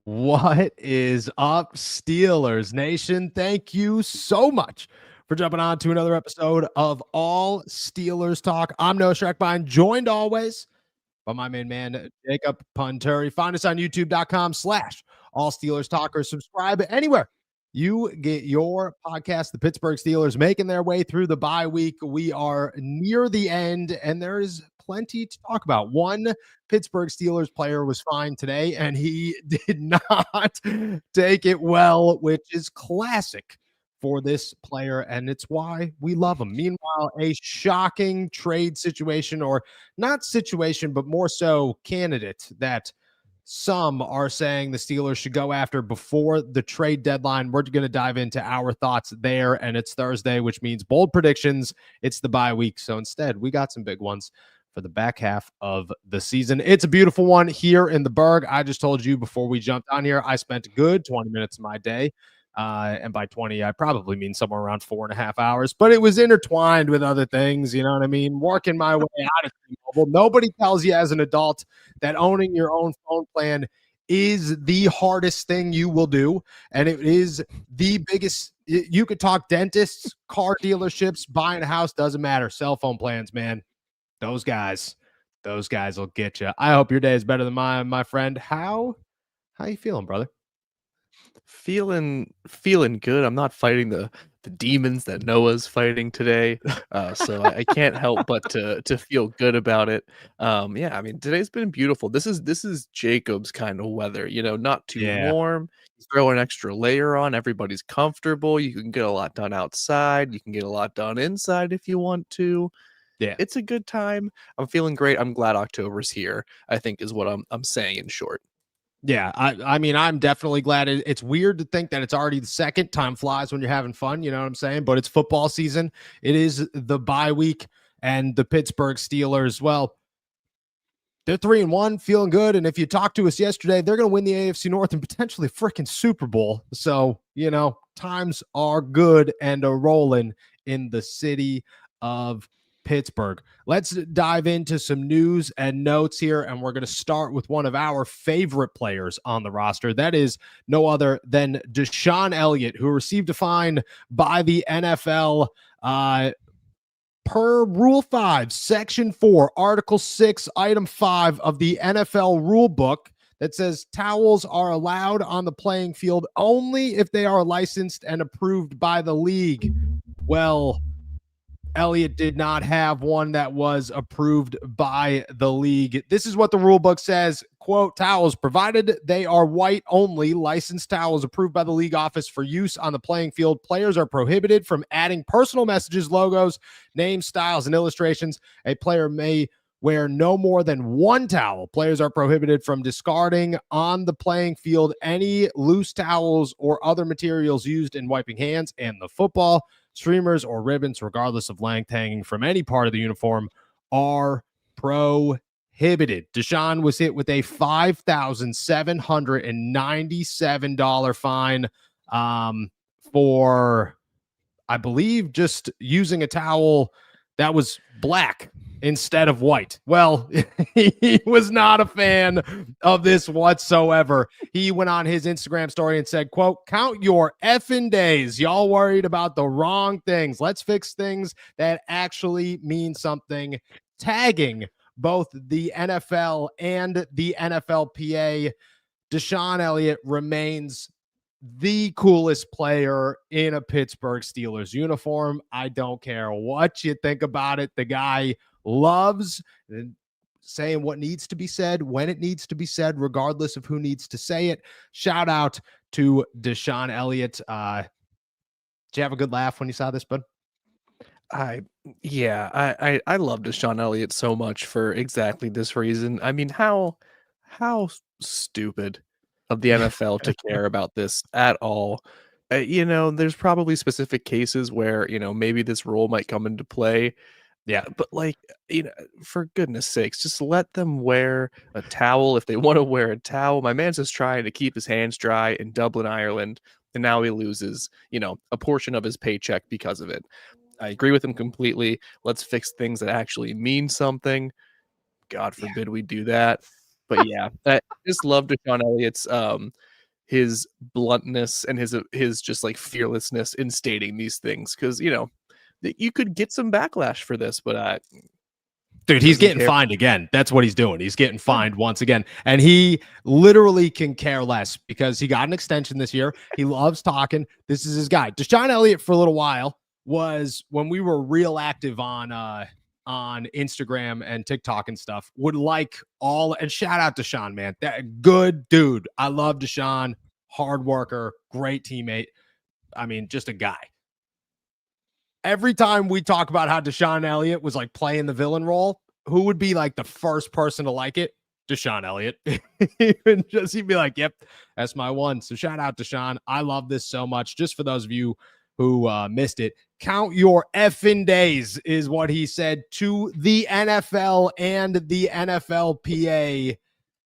What is up, Steelers Nation? Thank you so much for jumping on to another episode of All Steelers Talk. I'm Noah Schreckbein, joined always by my main man, Jacob Punturi. Find us on youtube.com/ All Steelers Talk, or subscribe anywhere you get your podcast. The Pittsburgh Steelers making their way through the bye week. We are near the end, and there is plenty to talk about. One Pittsburgh Steelers player was fine today, and he did not take it well, which is classic for this player, and it's why we love him. Meanwhile, a shocking trade situation, or not situation, but more so candidate that some are saying the Steelers should go after before the trade deadline. We're going to dive into our thoughts there, and it's Thursday, which means bold predictions. It's the bye week, so instead, we got some big ones for the back half of the season. It's a beautiful one here in the Berg. I just told you before we jumped on here, I spent a good 20 minutes of my day. And by 20, I probably mean somewhere around 4.5 hours, but it was intertwined with other things. You know what I mean? Working my way out of T-Mobile. Nobody tells you as an adult that owning your own phone plan is the hardest thing you will do. And it is the biggest. You could talk dentists, car dealerships, buying a house, doesn't matter. Cell phone plans, man. Those guys will get you. I hope your day is better than mine, my friend. How you feeling, brother? Feeling good. I'm not fighting the demons that Noah's fighting today, so I can't help but to feel good about it. Yeah, I mean today's been beautiful. This is Jacob's kind of weather, not too Yeah. warm. You throw an extra layer on, everybody's comfortable. You can get a lot done outside. You can get a lot done inside if you want to. Yeah. It's a good time. I'm feeling great. I'm glad October's here, I think is what I'm saying in short. Yeah, I mean, I'm definitely glad. It's weird to think that it's already the second. Time flies when you're having fun, you know what I'm saying? But it's football season. It is the bye week, and the Pittsburgh Steelers, well, they're 3-1, feeling good. And if you talked to us yesterday, they're going to win the AFC North and potentially freaking Super Bowl. So, times are good and are rolling in the city of Pittsburgh. Let's dive into some news and notes here, and we're going to start with one of our favorite players on the roster. That is no other than DeShon Elliott, who received a fine by the NFL per Rule 5, Section 4, Article 6, Item 5 of the NFL Rule Book that says towels are allowed on the playing field only if they are licensed and approved by the league. Well, Elliott did not have one that was approved by the league. This is what the rule book says, quote, towels, provided they are white only, licensed towels approved by the league office for use on the playing field. Players are prohibited from adding personal messages, logos, names, styles, and illustrations. A player may wear no more than one towel. Players are prohibited from discarding on the playing field any loose towels or other materials used in wiping hands, and the football, streamers, or ribbons, regardless of length, hanging from any part of the uniform are prohibited. DeShon was hit with a $5,797 fine for, I believe, just using a towel that was black instead of white. Well, he was not a fan of this whatsoever. He went on his Instagram story and said, quote, count your effing days. Y'all worried about the wrong things. Let's fix things that actually mean something. Tagging both the NFL and the NFLPA, DeShon Elliott remains the coolest player in a Pittsburgh Steelers uniform. I don't care what you think about it. The guy loves saying what needs to be said when it needs to be said, regardless of who needs to say it. Shout out to DeShon Elliott. Did you have a good laugh when you saw this, bud? I love DeShon Elliott so much for exactly this reason. I mean, how stupid of the NFL to care about this at all. There's probably specific cases where, maybe this rule might come into play. Yeah, but for goodness sakes, just let them wear a towel if they want to wear a towel. My man's just trying to keep his hands dry in Dublin, Ireland, and now he loses, a portion of his paycheck because of it. I agree with him completely. Let's fix things that actually mean something. God forbid we do that. But yeah, I just love DeShon Elliott's his bluntness and his just like fearlessness in stating these things, because you could get some backlash for this, but Dude, he's doesn't getting care. fined again. That's what he's doing. He's getting Yeah. fined once again. And he literally can care less because he got an extension this year. He loves talking. This is his guy. DeShon Elliott, for a little while, was when we were real active on Instagram and TikTok and stuff, would like all, and shout out to Sean, man. That good dude. I love DeShon, hard worker, great teammate. I mean, just a guy. Every time we talk about how DeShon Elliott was like playing the villain role, who would be like the first person to like it? DeShon Elliott. He'd be like, yep, that's my one. So shout out to Sean. I love this so much. Just for those of you who missed it, count your effing days is what he said to the NFL and the NFLPA.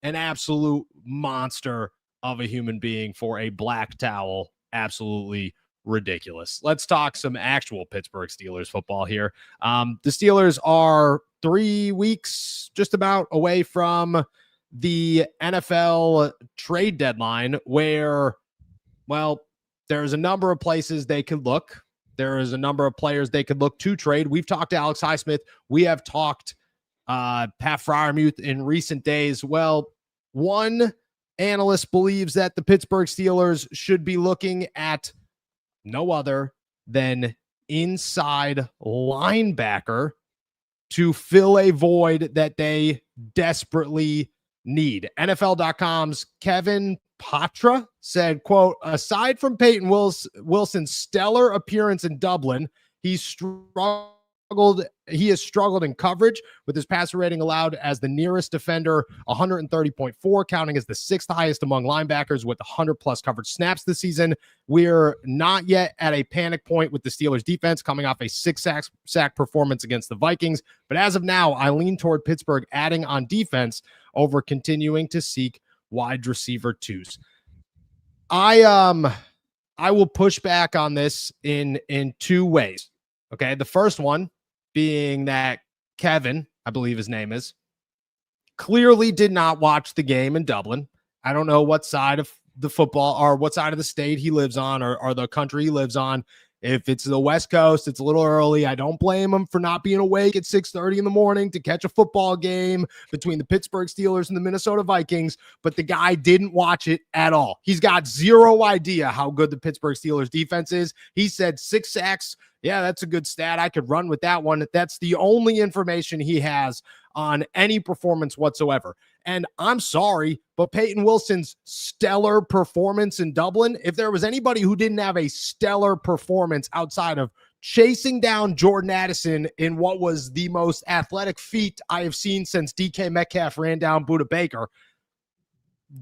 An absolute monster of a human being for a black towel. Absolutely ridiculous. Let's talk some actual Pittsburgh Steelers football here. The Steelers are 3 weeks just about away from the NFL trade deadline, where, well, there's a number of places they could look. There is a number of players they could look to trade. We've talked to Alex Highsmith. We have talked Pat Freiermuth in recent days. Well, one analyst believes that the Pittsburgh Steelers should be looking at no other than inside linebacker to fill a void that they desperately need. NFL.com's Kevin Patra said, quote, aside from Peyton Wilson's stellar appearance in Dublin, he has struggled in coverage, with his passer rating allowed as the nearest defender 130.4, counting as the sixth highest among linebackers with 100 plus coverage snaps this season. We're not yet at a panic point with the Steelers defense coming off a 6 sack performance against the Vikings. But as of now, I lean toward Pittsburgh adding on defense over continuing to seek wide receiver twos. I will push back on this in 2 ways. Okay. The first one being that Kevin, I believe his name is, clearly did not watch the game in Dublin. I don't know what side of the football or what side of the state he lives on, or the country he lives on. If it's the West Coast, it's a little early. I don't blame him for not being awake at 6:30 in the morning to catch a football game between the Pittsburgh Steelers and the Minnesota Vikings, but the guy didn't watch it at all. He's got zero idea how good the Pittsburgh Steelers defense is. He said 6 sacks. Yeah, that's a good stat. I could run with that one. That's the only information he has on any performance whatsoever. And I'm sorry, but Peyton Wilson's stellar performance in Dublin, if there was anybody who didn't have a stellar performance outside of chasing down Jordan Addison in what was the most athletic feat I have seen since DK Metcalf ran down Budda Baker,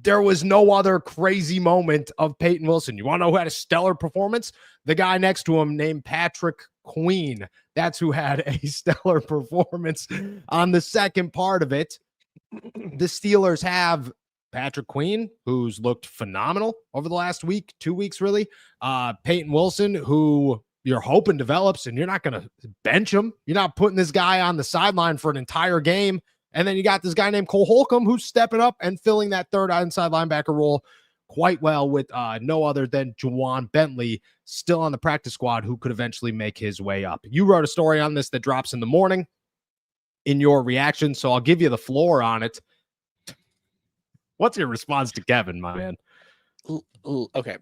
there was no other crazy moment of Peyton Wilson. You want to know who had a stellar performance? The guy next to him named Patrick Queen. That's who had a stellar performance on the second part of it. The Steelers have Patrick Queen, who's looked phenomenal over the last week, 2 weeks, really. Peyton Wilson, who you're hoping develops, and you're not going to bench him. You're not putting this guy on the sideline for an entire game. And then you got this guy named Cole Holcomb, who's stepping up and filling that third inside linebacker role quite well, with no other than Juwan Bentley still on the practice squad, who could eventually make his way up. You wrote a story on this that drops in the morning in your reaction, so I'll give you the floor on it. What's your response to Kevin, my man? Okay,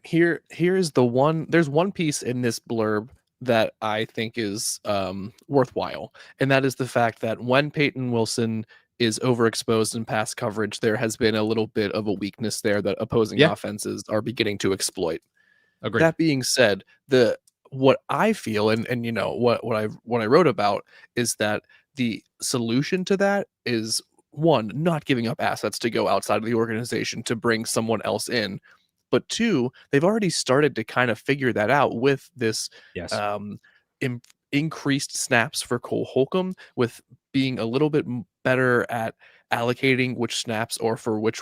here's the one. There's one piece in this blurb that I think is worthwhile, and that is the fact that when Peyton Wilson is overexposed in pass coverage, there has been a little bit of a weakness there that opposing offenses are beginning to exploit. Agreed. That being said, what I feel and what I wrote about is that the solution to that is, one, not giving up assets to go outside of the organization to bring someone else in. But two, they've already started to kind of figure that out with this increased snaps for Cole Holcomb, with being a little bit better at allocating which snaps or for which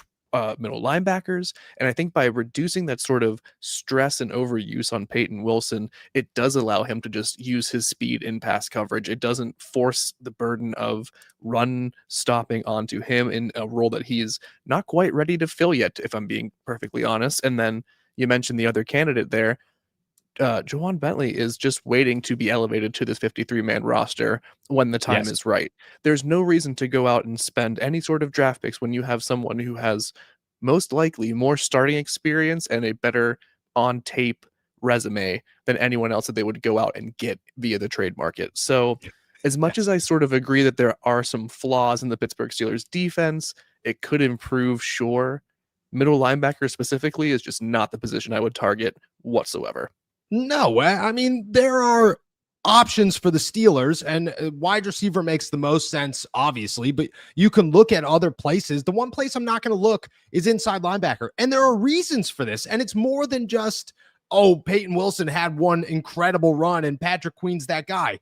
middle linebackers. And I think by reducing that sort of stress and overuse on Peyton Wilson, it does allow him to just use his speed in pass coverage. It doesn't force the burden of run stopping onto him in a role that he's not quite ready to fill yet, if I'm being perfectly honest. And then you mentioned the other candidate there. Jawan Bentley is just waiting to be elevated to this 53-man roster when the time Yes. is right. There's no reason to go out and spend any sort of draft picks when you have someone who has most likely more starting experience and a better on tape resume than anyone else that they would go out and get via the trade market. So, as much as I sort of agree that there are some flaws in the Pittsburgh Steelers defense, it could improve, sure. Middle linebacker specifically is just not the position I would target whatsoever. No, I mean, there are options for the Steelers, and wide receiver makes the most sense, obviously, but you can look at other places. The one place I'm not going to look is inside linebacker, and there are reasons for this, and it's more than just, oh, Peyton Wilson had one incredible run, and Patrick Queen's that guy.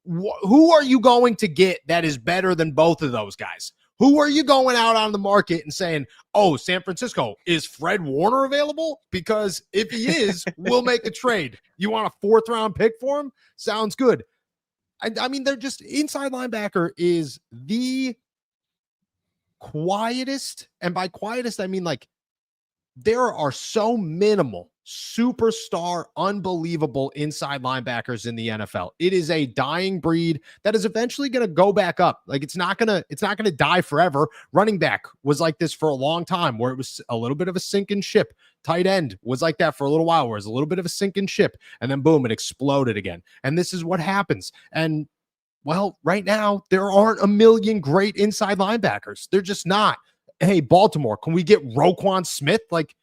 Who are you going to get that is better than both of those guys? Who are you going out on the market and saying, oh, San Francisco, is Fred Warner available? Because if he is, we'll make a trade. You want a 4th round pick for him? Sounds good. I mean, they're just inside linebacker is the quietest. And by quietest, I mean like there are so minimal superstar, unbelievable inside linebackers in the NFL. It is a dying breed that is eventually going to go back up. Like it's not going to die forever. Running back was like this for a long time where it was a little bit of a sinking ship. Tight end was like that for a little while where it was a little bit of a sinking ship and then boom, it exploded again. And this is what happens. And well, right now there aren't a million great inside linebackers. They're just not. Hey, Baltimore, can we get Roquan Smith? Like,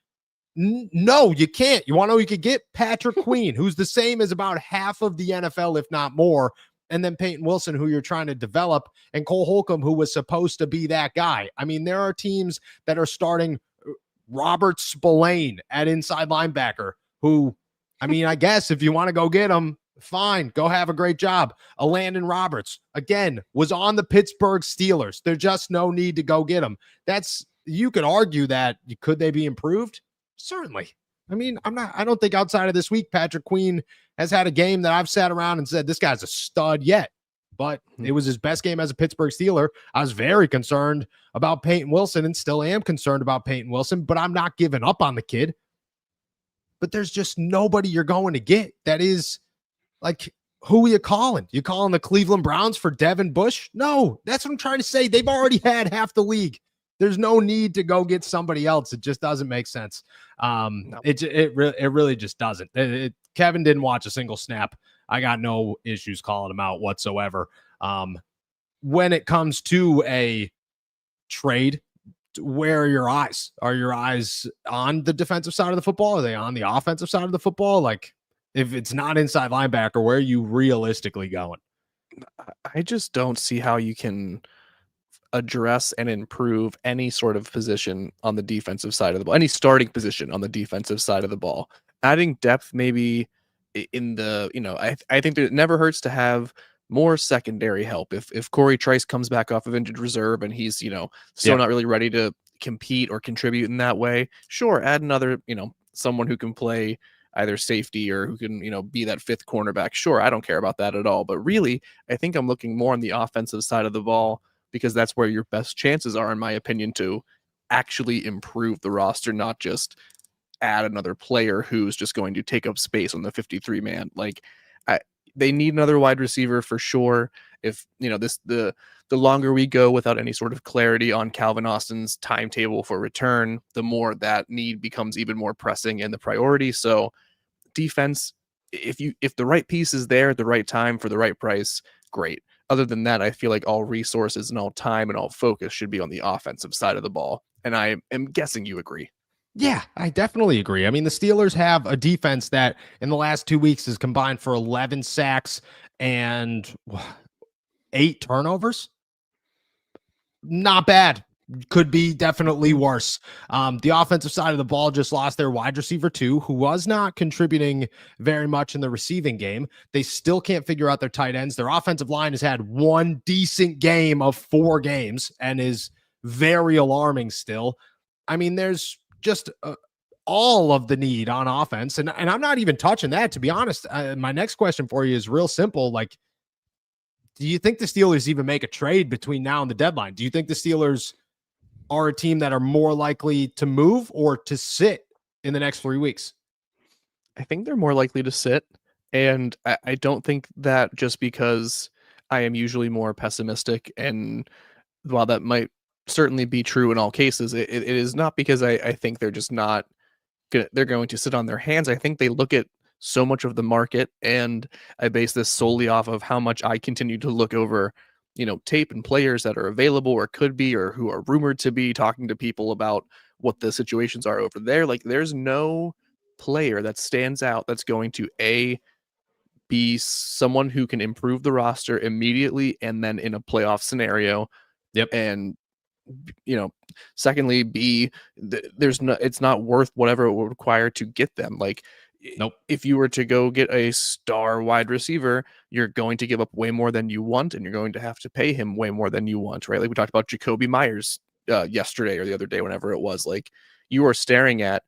no, you can't. You want to know you could get Patrick Queen, who's the same as about half of the NFL, if not more. And then Peyton Wilson, who you're trying to develop, and Cole Holcomb, who was supposed to be that guy. I mean, there are teams that are starting Robert Spillane at inside linebacker, who, I mean, I guess if you want to go get him, fine, go have a great job. Landon Roberts, again, was on the Pittsburgh Steelers. There's just no need to go get him. You could argue that could they be improved? Certainly. I mean, I don't think outside of this week, Patrick Queen has had a game that I've sat around and said, this guy's a stud yet, but it was his best game as a Pittsburgh Steeler. I was very concerned about Peyton Wilson and still am concerned about Peyton Wilson, but I'm not giving up on the kid. But there's just nobody you're going to get that is like, who are you calling? You calling the Cleveland Browns for Devin Bush? No, that's what I'm trying to say. They've already had half the league. There's no need to go get somebody else. It just doesn't make sense. No. It really just doesn't. Kevin didn't watch a single snap. I got no issues calling him out whatsoever. When it comes to a trade, where are your eyes? Are your eyes on the defensive side of the football? Are they on the offensive side of the football? Like, if it's not inside linebacker, where are you realistically going? I just don't see how you can address and improve any sort of position on the defensive side of the ball, any starting position on the defensive side of the ball. Adding depth maybe in the, I think that it never hurts to have more secondary help. If Corey Trice comes back off of injured reserve and he's, still not really ready to compete or contribute in that way, sure, add another, someone who can play either safety or who can, be that 5th cornerback. Sure, I don't care about that at all. But really, I think I'm looking more on the offensive side of the ball because that's where your best chances are, in my opinion, to actually improve the roster, not just add another player who's just going to take up space on the 53-man. Like, they need another wide receiver for sure. If, the longer we go without any sort of clarity on Calvin Austin's timetable for return, the more that need becomes even more pressing and the priority. So defense, if the right piece is there at the right time for the right price, great. Other than that, I feel like all resources and all time and all focus should be on the offensive side of the ball. And I am guessing you agree. Yeah, I definitely agree. I mean, the Steelers have a defense that in the last 2 weeks has combined for 11 sacks and 8 turnovers. Not bad. Could be definitely worse. The offensive side of the ball just lost their wide receiver too, who was not contributing very much in the receiving game. They still can't figure out their tight ends. Their offensive line has had one decent game of 4 games and is very alarming still. I mean, there's just all of the need on offense. And I'm not even touching that, to be honest. My next question for you is real simple. Like, do you think the Steelers even make a trade between now and the deadline? Do you think the Steelers are a team that are more likely to move or to sit in the next 3 weeks? I think they're more likely to sit. And I don't think that just because I am usually more pessimistic, and while that might certainly be true in all cases, it is not because I think they're just not they're going to sit on their hands. I think they look at so much of the market, and I base this solely off of how much I continue to look over, tape and players that are available or could be or who are rumored to be, talking to people about what the situations are over there. Like, there's no player that stands out that's going to be someone who can improve the roster immediately and then in a playoff scenario. Yep. And secondly, there's no, it's not worth whatever it would require to get them. Like, Nope. if you were to go get a star wide receiver, you're going to give up way more than you want, and you're going to have to pay him way more than you want, right? Like we talked about Jacoby Myers yesterday or the other day, whenever it was. Like, you are staring at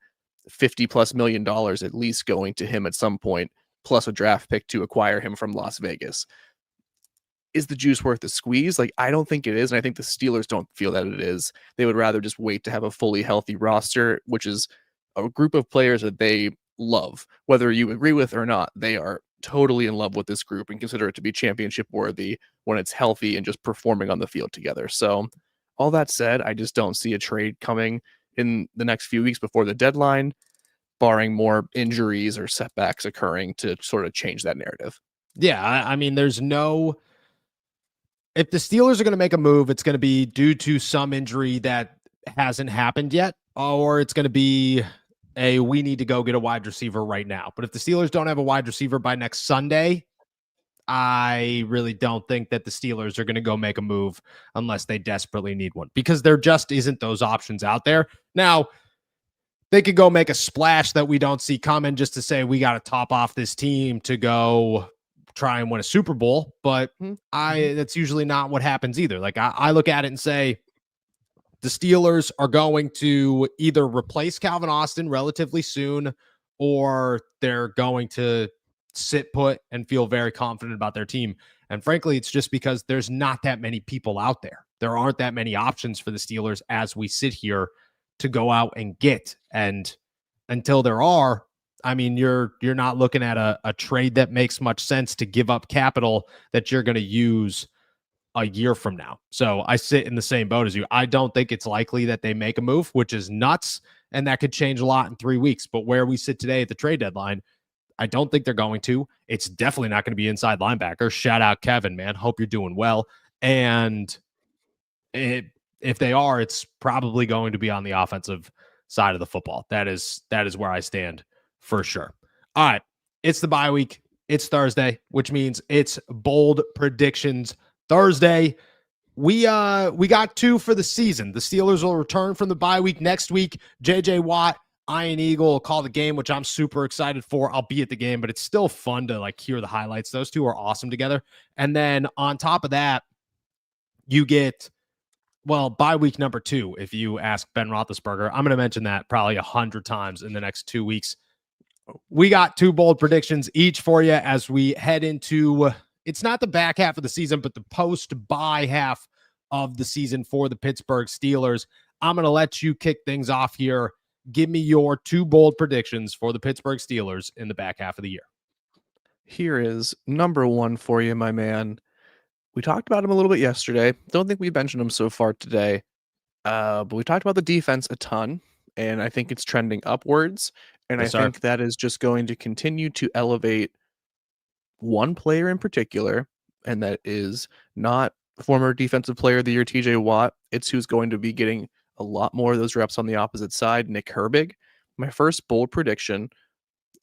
$50+ million at least going to him at some point, plus a draft pick to acquire him from Las Vegas. Is the juice worth the squeeze? Like, I don't think it is. And I think the Steelers don't feel that it is. They would rather just wait to have a fully healthy roster, which is a group of players that they love. Whether you agree with or not, they are totally in love with this group and consider it to be championship worthy when it's healthy and just performing on the field together. So, all that said, I just don't see a trade coming in the next few weeks before the deadline, barring more injuries or setbacks occurring to sort of change that narrative. Yeah. I mean, there's no. If the Steelers are going to make a move, it's going to be due to some injury that hasn't happened yet, or it's going to be we need to go get a wide receiver right now. But if the Steelers don't have a wide receiver by next Sunday, I really don't think that the Steelers are going to go make a move unless they desperately need one, because there just isn't those options out there. Now, they could go make a splash that we don't see coming just to say we got to top off this team to go try and win a Super Bowl, but that's usually not what happens either. Like, I look at it and say the Steelers are going to either replace Calvin Austin relatively soon, or they're going to sit put and feel very confident about their team. And frankly, it's just because there's not that many people out there. There aren't that many options for the Steelers as we sit here to go out and get. And until there are, I mean, you're not looking at a trade that makes much sense to give up capital that you're going to use a year from now. So I sit in the same boat as you. I don't think it's likely that they make a move, which is nuts, and that could change a lot in 3 weeks. But where we sit today at the trade deadline, I don't think they're going to. It's definitely not going to be inside linebacker. Shout out Kevin, man. Hope you're doing well. And if they are, it's probably going to be on the offensive side of the football. That is where I stand for sure. All right. It's the bye week. It's Thursday, which means it's bold predictions Thursday. We got 2 for the season. The Steelers will return from the bye week next week. JJ Watt, Iron Eagle will call the game, which I'm super excited for. I'll be at the game, but it's still fun to like hear the highlights. Those two are awesome together. And then on top of that, you get, well, bye week number 2. If you ask Ben Roethlisberger, I'm going to mention that probably 100 times in the next 2 weeks. We got 2 bold predictions each for you as we head into, it's not the back half of the season, but the post-bye half of the season for the Pittsburgh Steelers. I'm going to let you kick things off here. Give me your 2 bold predictions for the Pittsburgh Steelers in the back half of the year. Here is number 1 for you, my man. We talked about him a little bit yesterday. Don't think we mentioned him so far today. But we talked about the defense a ton, and I think it's trending upwards. And Yes, I think that is just going to continue to elevate one player in particular, and that is not former defensive player of the year TJ Watt. It's who's going to be getting a lot more of those reps on the opposite side, Nick Herbig. My first bold prediction,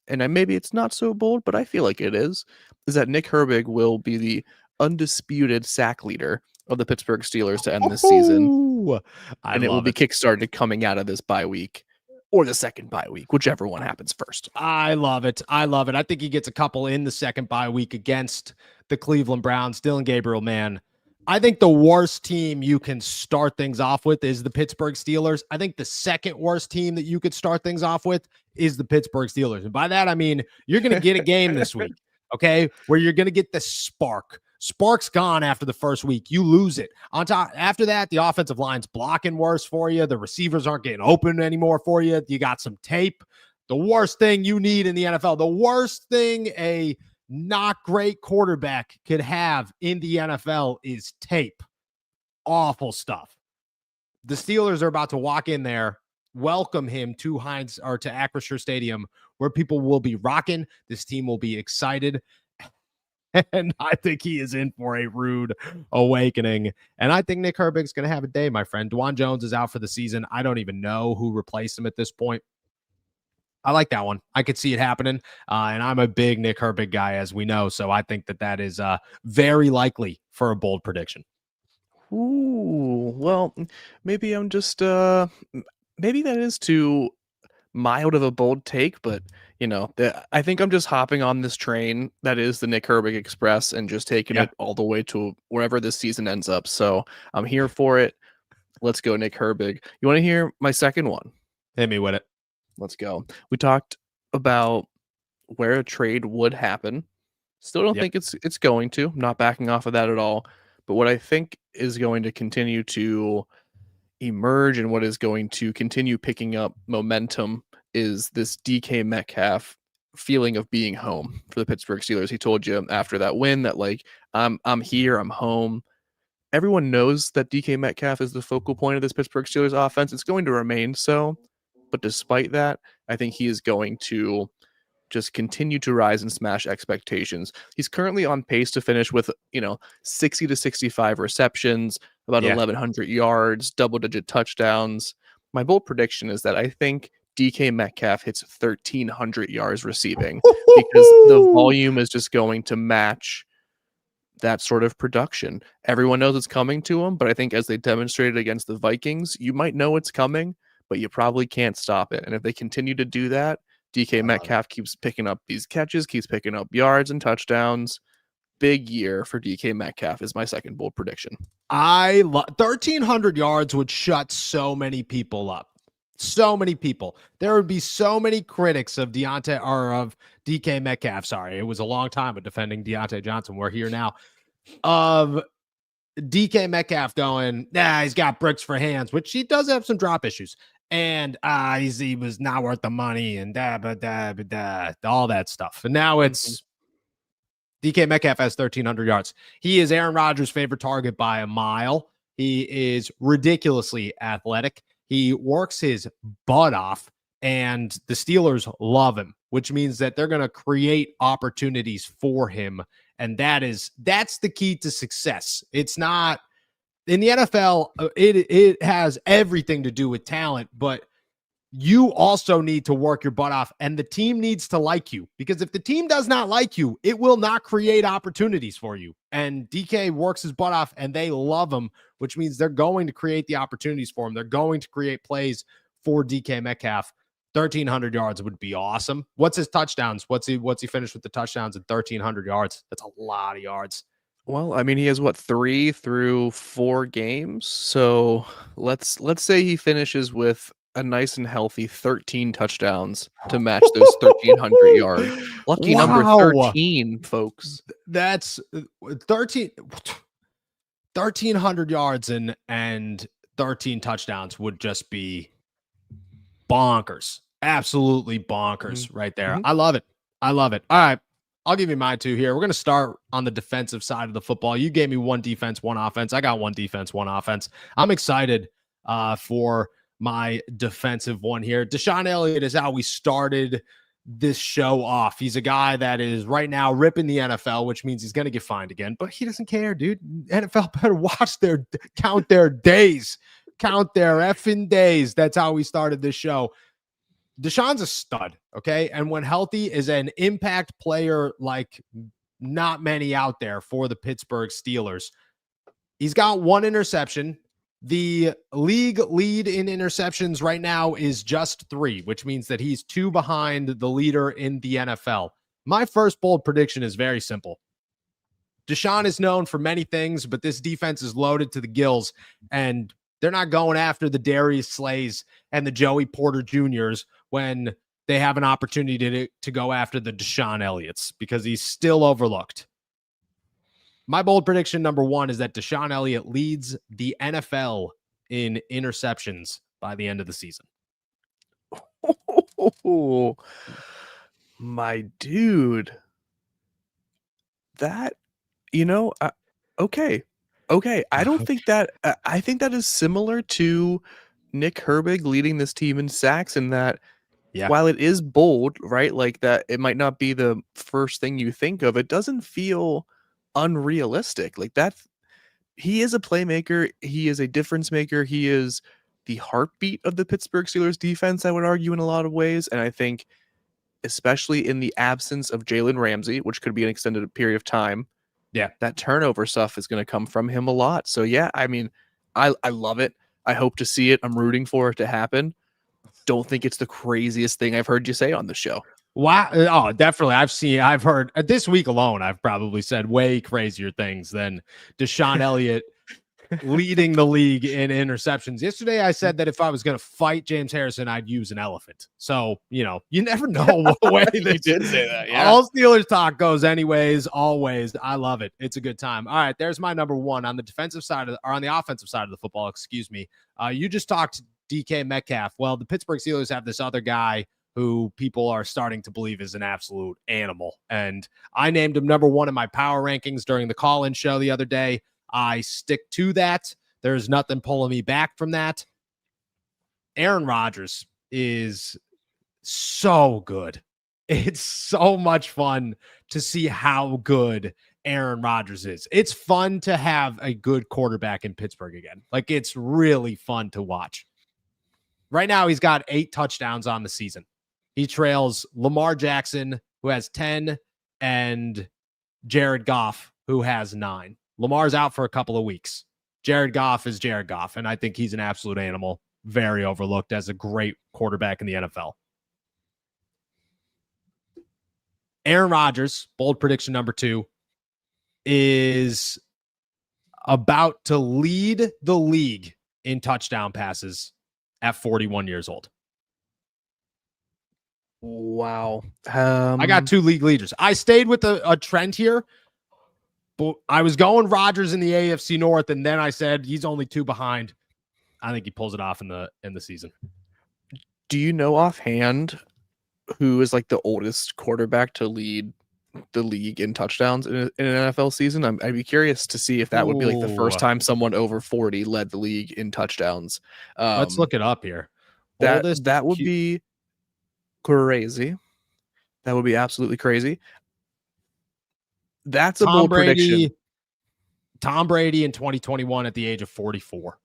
and maybe it's not so bold, but I feel like it is that Nick Herbig will be the undisputed sack leader of the Pittsburgh Steelers to end this season. And it will be kickstarted coming out of this bye week or the second bye week, whichever one happens first. I love it. I love it. I think he gets a couple in the second bye week against the Cleveland Browns. Dylan Gabriel, man, I think the worst team you can start things off with is the Pittsburgh Steelers. I think the second worst team that you could start things off with is the Pittsburgh Steelers. And by that, I mean, you're going to get a game this week, okay, where you're going to get the spark. Spark's gone after the first week. You lose it. On top, after that, the offensive line's blocking worse for you. The receivers aren't getting open anymore for you. You got some tape. The worst thing you need in the NFL, the worst thing a not great quarterback could have in the NFL is tape. Awful stuff. The Steelers are about to walk in there, welcome him to to Acrisure Stadium, where people will be rocking. This team will be excited. And I think he is in for a rude awakening. And I think Nick Herbig's going to have a day, my friend. Dwan Jones is out for the season. I don't even know who replaced him at this point. I like that one. I could see it happening. And I'm a big Nick Herbig guy, as we know. So I think that is very likely for a bold prediction. Ooh, well, maybe I'm just maybe that is too mild of a bold take, but I think I'm just hopping on this train that is the Nick Herbig Express and just taking it all the way to wherever this season ends up. So I'm here for it. Let's go, Nick Herbig. You want to hear my second one? Hit me with it. Let's go. We talked about where a trade would happen. Still don't think it's going to. I'm not backing off of that at all. But what I think is going to continue to emerge and what is going to continue picking up momentum is this DK Metcalf feeling of being home for the Pittsburgh Steelers. He told you after that win that I'm here, I'm home. Everyone knows that DK Metcalf is the focal point of this Pittsburgh Steelers offense. It's going to remain so. But despite that, I think he is going to just continue to rise and smash expectations. He's currently on pace to finish with, 60 to 65 receptions, about 1,100 yards, double-digit touchdowns. My bold prediction is that I think DK Metcalf hits 1,300 yards receiving because the volume is just going to match that sort of production. Everyone knows it's coming to him, but I think as they demonstrated against the Vikings, you might know it's coming, but you probably can't stop it. And if they continue to do that, DK Metcalf keeps picking up these catches, keeps picking up yards and touchdowns. Big year for DK Metcalf is my second bold prediction. 1,300 yards would shut so many people up. So many people. There would be so many critics of DK Metcalf. Sorry, it was a long time of defending Deontay Johnson. We're here now. Of DK Metcalf going, he's got bricks for hands, which he does have some drop issues. And he was not worth the money and all that stuff. And now it's DK Metcalf has 1,300 yards. He is Aaron Rodgers' favorite target by a mile. He is ridiculously athletic. He works his butt off, and the Steelers love him, which means that they're going to create opportunities for him. And that's the key to success. It's not in the NFL. It has everything to do with talent, but you also need to work your butt off, and the team needs to like you, because if the team does not like you, it will not create opportunities for you. And DK works his butt off, and they love him, which means they're going to create the opportunities for him. They're going to create plays for DK Metcalf. 1,300 yards would be awesome. What's his touchdowns? What's he finished with the touchdowns at 1,300 yards? That's a lot of yards. Well, I mean, he has 3 through 4 games. So let's say he finishes with a nice and healthy 13 touchdowns to match those 1,300 yards. Lucky number 13, folks. That's 1,300 yards and 13 touchdowns would just be bonkers. Absolutely bonkers right there. I love it. I love it. All right. I'll give you my two here. We're going to start on the defensive side of the football. You gave me one defense, one offense. I got one defense, one offense. I'm excited for my defensive one here. DeShon Elliott is how we started this show off. He's a guy that is right now ripping the NFL, which means he's going to get fined again, but he doesn't care, dude. NFL better count their days, count their effing days. That's how we started this show. DeShon's a stud, okay? And when healthy, is an impact player like not many out there for the Pittsburgh Steelers. He's got one interception. The league lead in interceptions right now is just 3, which means that he's 2 behind the leader in the NFL. My first bold prediction is very simple. DeShon is known for many things, but this defense is loaded to the gills, and they're not going after the Darius Slays and the Joey Porter Juniors when they have an opportunity to go after the DeShon Elliott's, because he's still overlooked. My bold prediction number 1 is that DeShon Elliott leads the NFL in interceptions by the end of the season. Oh, my dude. That, okay. I don't think that, I think that is similar to Nick Herbig leading this team in sacks, and that while it is bold, right? Like that, it might not be the first thing you think of. It doesn't feel unrealistic. Like that, he is a playmaker. He is a difference maker. He is the heartbeat of the Pittsburgh Steelers defense, I would argue, in a lot of ways. And I think, especially in the absence of Jalen Ramsey, which could be an extended period of time, that turnover stuff is going to come from him a lot. So yeah, I mean, I love it. I hope to see it. I'm rooting for it to happen. Don't think it's the craziest thing I've heard you say on the show. Wow. Oh, definitely. I've heard this week alone, I've probably said way crazier things than DeShon Elliott leading the league in interceptions. Yesterday, I said that if I was going to fight James Harrison, I'd use an elephant. So, you never know what way You did say that. Yeah. All Steelers talk goes anyways, always. I love it. It's a good time. All right, there's my number 1 on the defensive side or on the offensive side of the football. Excuse me. You just talked DK Metcalf. Well, the Pittsburgh Steelers have this other guy who people are starting to believe is an absolute animal. And I named him number 1 in my power rankings during the call-in show the other day. I stick to that. There's nothing pulling me back from that. Aaron Rodgers is so good. It's so much fun to see how good Aaron Rodgers is. It's fun to have a good quarterback in Pittsburgh again. Like, it's really fun to watch. Right now, he's got 8 touchdowns on the season. He trails Lamar Jackson, who has 10, and Jared Goff, who has 9. Lamar's out for a couple of weeks. Jared Goff is Jared Goff, and I think he's an absolute animal. Very overlooked as a great quarterback in the NFL. Aaron Rodgers, bold prediction number 2, is about to lead the league in touchdown passes at 41 years old. Wow. I got 2 league leaders. I stayed with a trend here. But I was going Rodgers in the AFC North, and then I said he's only 2 behind. I think he pulls it off in the season. Do you know offhand who is like the oldest quarterback to lead the league in touchdowns in an NFL season? I'd be curious to see if that would be like the first time someone over 40 led the league in touchdowns. Let's look it up here. That would be crazy. That would be absolutely crazy. That's a bold prediction. Tom Brady in 2021 at the age of 44.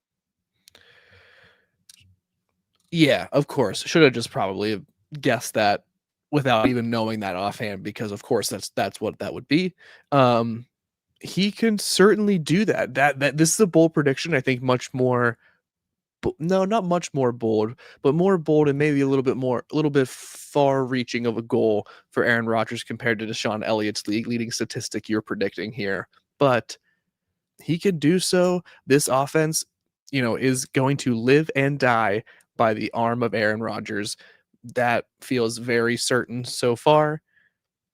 Yeah, of course. Should have just probably guessed that without even knowing that offhand, because of course that's what that would be. He can certainly do that. That this is a bold prediction. I think much more. No, not much more bold, but more bold and maybe a little bit far-reaching of a goal for Aaron Rodgers compared to DeShon Elliott's league-leading statistic you're predicting here. But he could do so. This offense, is going to live and die by the arm of Aaron Rodgers. That feels very certain so far.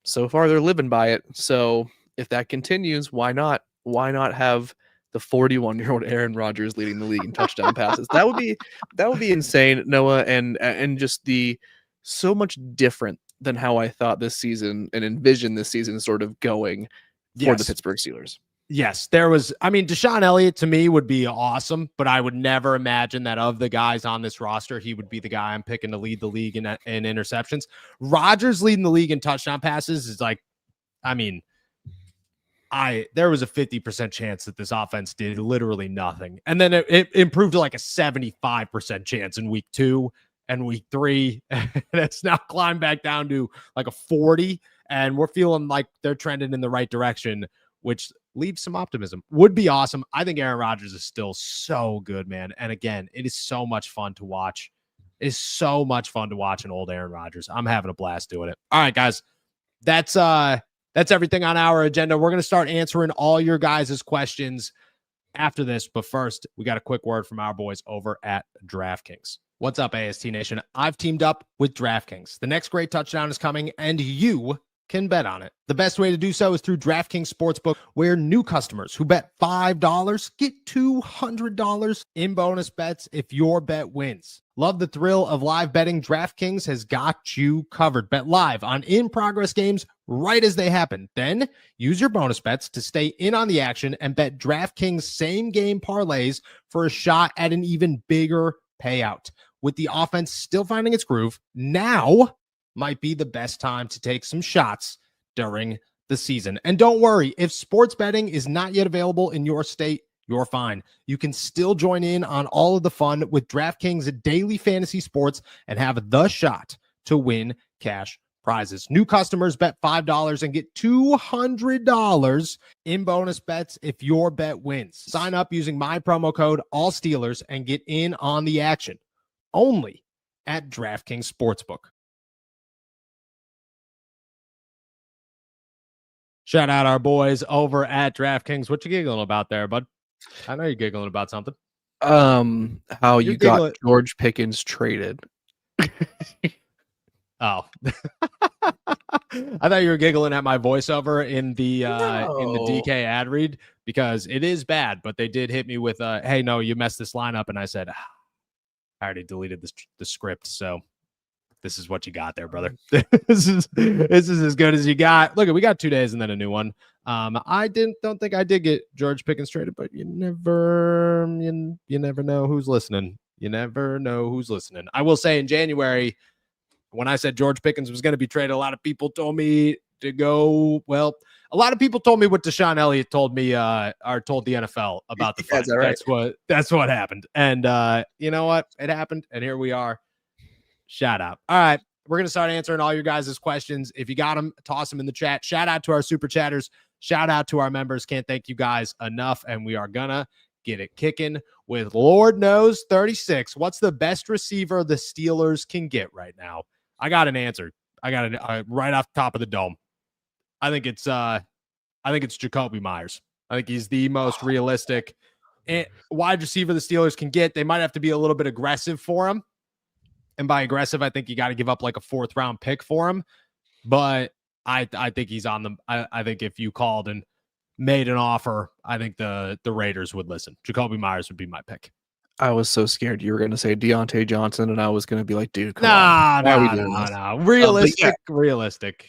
So far, they're living by it. So if that continues, why not? Why not have the 41-year-old Aaron Rodgers leading the league in touchdown passes? That would be insane, Noah, and just so much different than how I thought this season and envisioned this season sort of going for the Pittsburgh Steelers. Yes, DeShon Elliott to me would be awesome, but I would never imagine that of the guys on this roster, he would be the guy I'm picking to lead the league in interceptions. Rodgers leading the league in touchdown passes is like, there was a 50% chance that this offense did literally nothing. And then it improved to like a 75% chance in week 2 and week 3. And it's now climbed back down to like a 40. And we're feeling like they're trending in the right direction, which leaves some optimism. Would be awesome. I think Aaron Rodgers is still so good, man. And again, it is so much fun to watch. It is so much fun to watch an old Aaron Rodgers. I'm having a blast doing it. All right, guys. That's That's everything on our agenda. We're going to start answering all your guys' questions after this. But first, we got a quick word from our boys over at DraftKings. What's up, AST Nation? I've teamed up with DraftKings. The next great touchdown is coming, and you can bet on it. The best way to do so is through DraftKings Sportsbook, where new customers who bet $5 get $200 in bonus bets if your bet wins. Love the thrill of live betting? DraftKings has got you covered. Bet live on in-progress games right as they happen. Then use your bonus bets to stay in on the action and bet DraftKings same-game parlays for a shot at an even bigger payout. With the offense still finding its groove, now might be the best time to take some shots during the season. And don't worry, if sports betting is not yet available in your state, you're fine. You can still join in on all of the fun with DraftKings daily fantasy sports and have the shot to win cash prizes. New customers bet $5 and get $200 in bonus bets if your bet wins. Sign up using my promo code ALLSteelers and get in on the action only at DraftKings Sportsbook. Shout out our boys over at DraftKings. What you giggling about there, bud? I know you're giggling about something. How you got George Pickens traded. Oh. I thought you were giggling at my voiceover in the DK ad read, because it is bad, but they did hit me with hey, no, you messed this lineup, and I said, I already deleted the script, so this is what you got there, brother. This is as good as you got. Look, we got 2 days and then a new one. I don't think I did get George Pickens traded, but you never know who's listening. You never know who's listening. I will say in January, when I said George Pickens was going to be traded, a lot of people told me to go. Well, a lot of people told me what DeShon Elliott told me, or told the NFL about the fight. Right. That's what happened. And you know what? It happened, and here we are. Shout out. All right. We're going to start answering all your guys' questions. If you got them, toss them in the chat. Shout out to our super chatters. Shout out to our members. Can't thank you guys enough. And we are going to get it kicking with Lord knows 36. What's the best receiver the Steelers can get right now? I got an answer. I got it right off the top of the dome. I think it's Jacoby Myers. I think he's the most realistic wide receiver the Steelers can get. They might have to be a little bit aggressive for him. And by aggressive, I think you got to give up like a 4th round pick for him. But I think he's on them. I think if you called and made an offer, I think the Raiders would listen. Jacoby Myers would be my pick. I was so scared you were going to say Deontay Johnson, and I was going to be like, dude, come on. No. Realistic.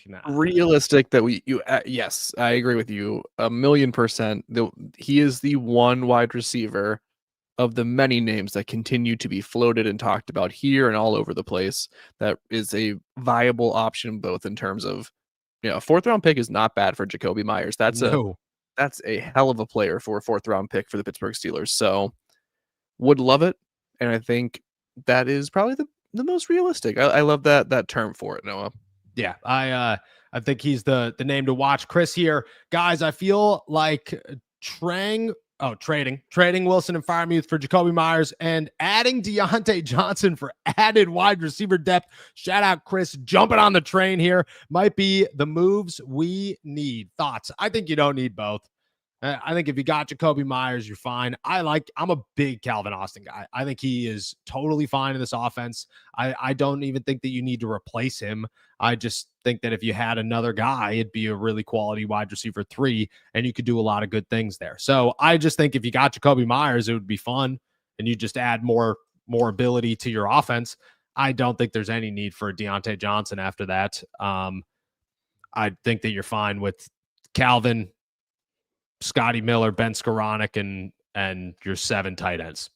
Nah. Realistic that yes, I agree with you 1,000,000%. He is the one wide receiver of the many names that continue to be floated and talked about here and all over the place that is a viable option, both in terms of, a 4th round pick is not bad for Jacoby Myers. That's a hell of a player for a 4th round pick for the Pittsburgh Steelers. So would love it. And I think that is probably the most realistic. I love that term for it, Noah. Yeah. I think he's the name to watch. Chris here, guys, I feel like trading Wilson and Freiermuth for Jacoby Myers and adding Deontay Johnson for added wide receiver depth. Shout out Chris, jumping on the train here. Might be the moves we need. Thoughts? I think you don't need both. I think if you got Jacoby Myers, you're fine. I'm a big Calvin Austin guy. I think he is totally fine in this offense. I don't even think that you need to replace him. I just think that if you had another guy, it'd be a really quality wide receiver 3, and you could do a lot of good things there. So I just think if you got Jacoby Myers, it would be fun, and you just add more ability to your offense. I don't think there's any need for a Deontay Johnson after that. I think that you're fine with Calvin, Scotty Miller, Ben Skoranek, and your 7 tight ends.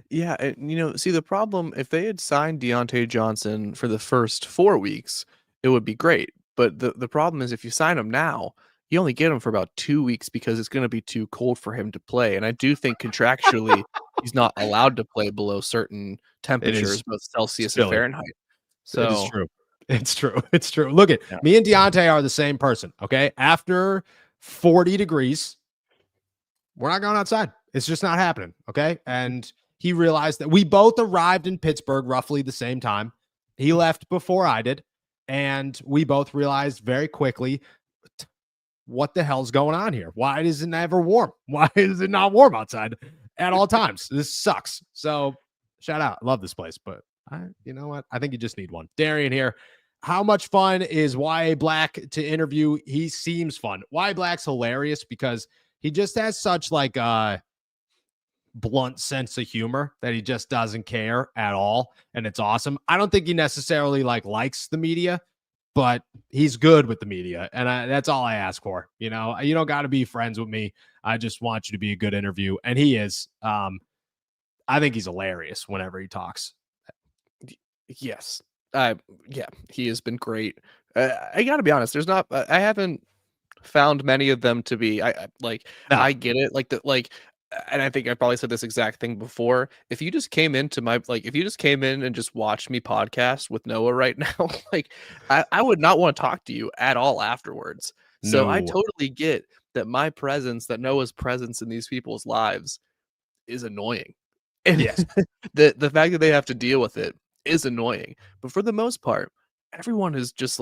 Yeah, and see the problem, if they had signed Deontay Johnson for the first 4 weeks, it would be great. But the problem is if you sign him now, you only get him for about 2 weeks because it's going to be too cold for him to play. And I do think contractually he's not allowed to play below certain temperatures, both Celsius and Fahrenheit. So it is true. It's true. Look at me and Deontay are the same person. Okay. After 40 degrees, we're not going outside. It's just not happening. Okay. And he realized that we both arrived in Pittsburgh roughly the same time. He left before I did. And we both realized very quickly, what the hell's going on here? Why is it never warm? Why is it not warm outside at all times? This sucks. So shout out. I love this place, but you know what? I think you just need one. Darian here. How much fun is YA Black to interview? He seems fun. YA Black's hilarious because he just has such like blunt sense of humor that he just doesn't care at all. And it's awesome. I don't think he necessarily likes the media, but he's good with the media. And that's all I ask for. You know, you don't got to be friends with me. I just want you to be a good interview. And he is. I think he's hilarious whenever he talks. Yes. Yeah, he has been great. I gotta be honest. There's not. I haven't found many of them to be. No. I get it. And I think I probably said this exact thing before. If you just came into if you just came in and just watched me podcast with Noah right now, I would not want to talk to you at all afterwards. So I totally get that that Noah's presence in these people's lives is annoying. And yes, the fact that they have to deal with it is annoying. But for the most part, everyone is just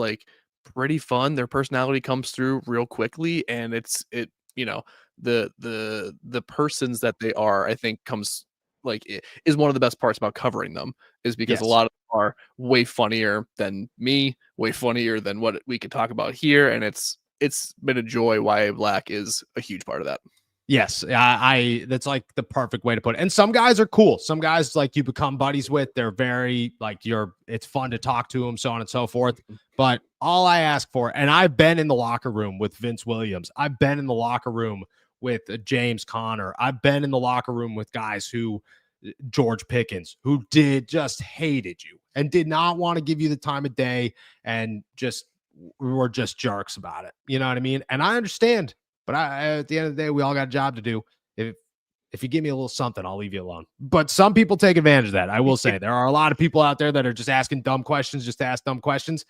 pretty fun. Their personality comes through real quickly, and the persons that they are, I think, is one of the best parts about covering them, is because a lot of them are way funnier than me, way funnier than what we could talk about here, and it's been a joy. YA Black is a huge part of that. Yes, I that's the perfect way to put it. And some guys are cool. Some guys you become buddies with. They're very it's fun to talk to them, so on and so forth. But all I ask for, and I've been in the locker room with Vince Williams. I've been in the locker room with James Conner. I've been in the locker room with guys who, George Pickens, who just hated you and did not want to give you the time of day and were just jerks about it. You know what I mean? And I understand. But at the end of the day, we all got a job to do. If you give me a little something, I'll leave you alone. But some people take advantage of that. I will say there are a lot of people out there that are just asking dumb questions just to ask dumb questions.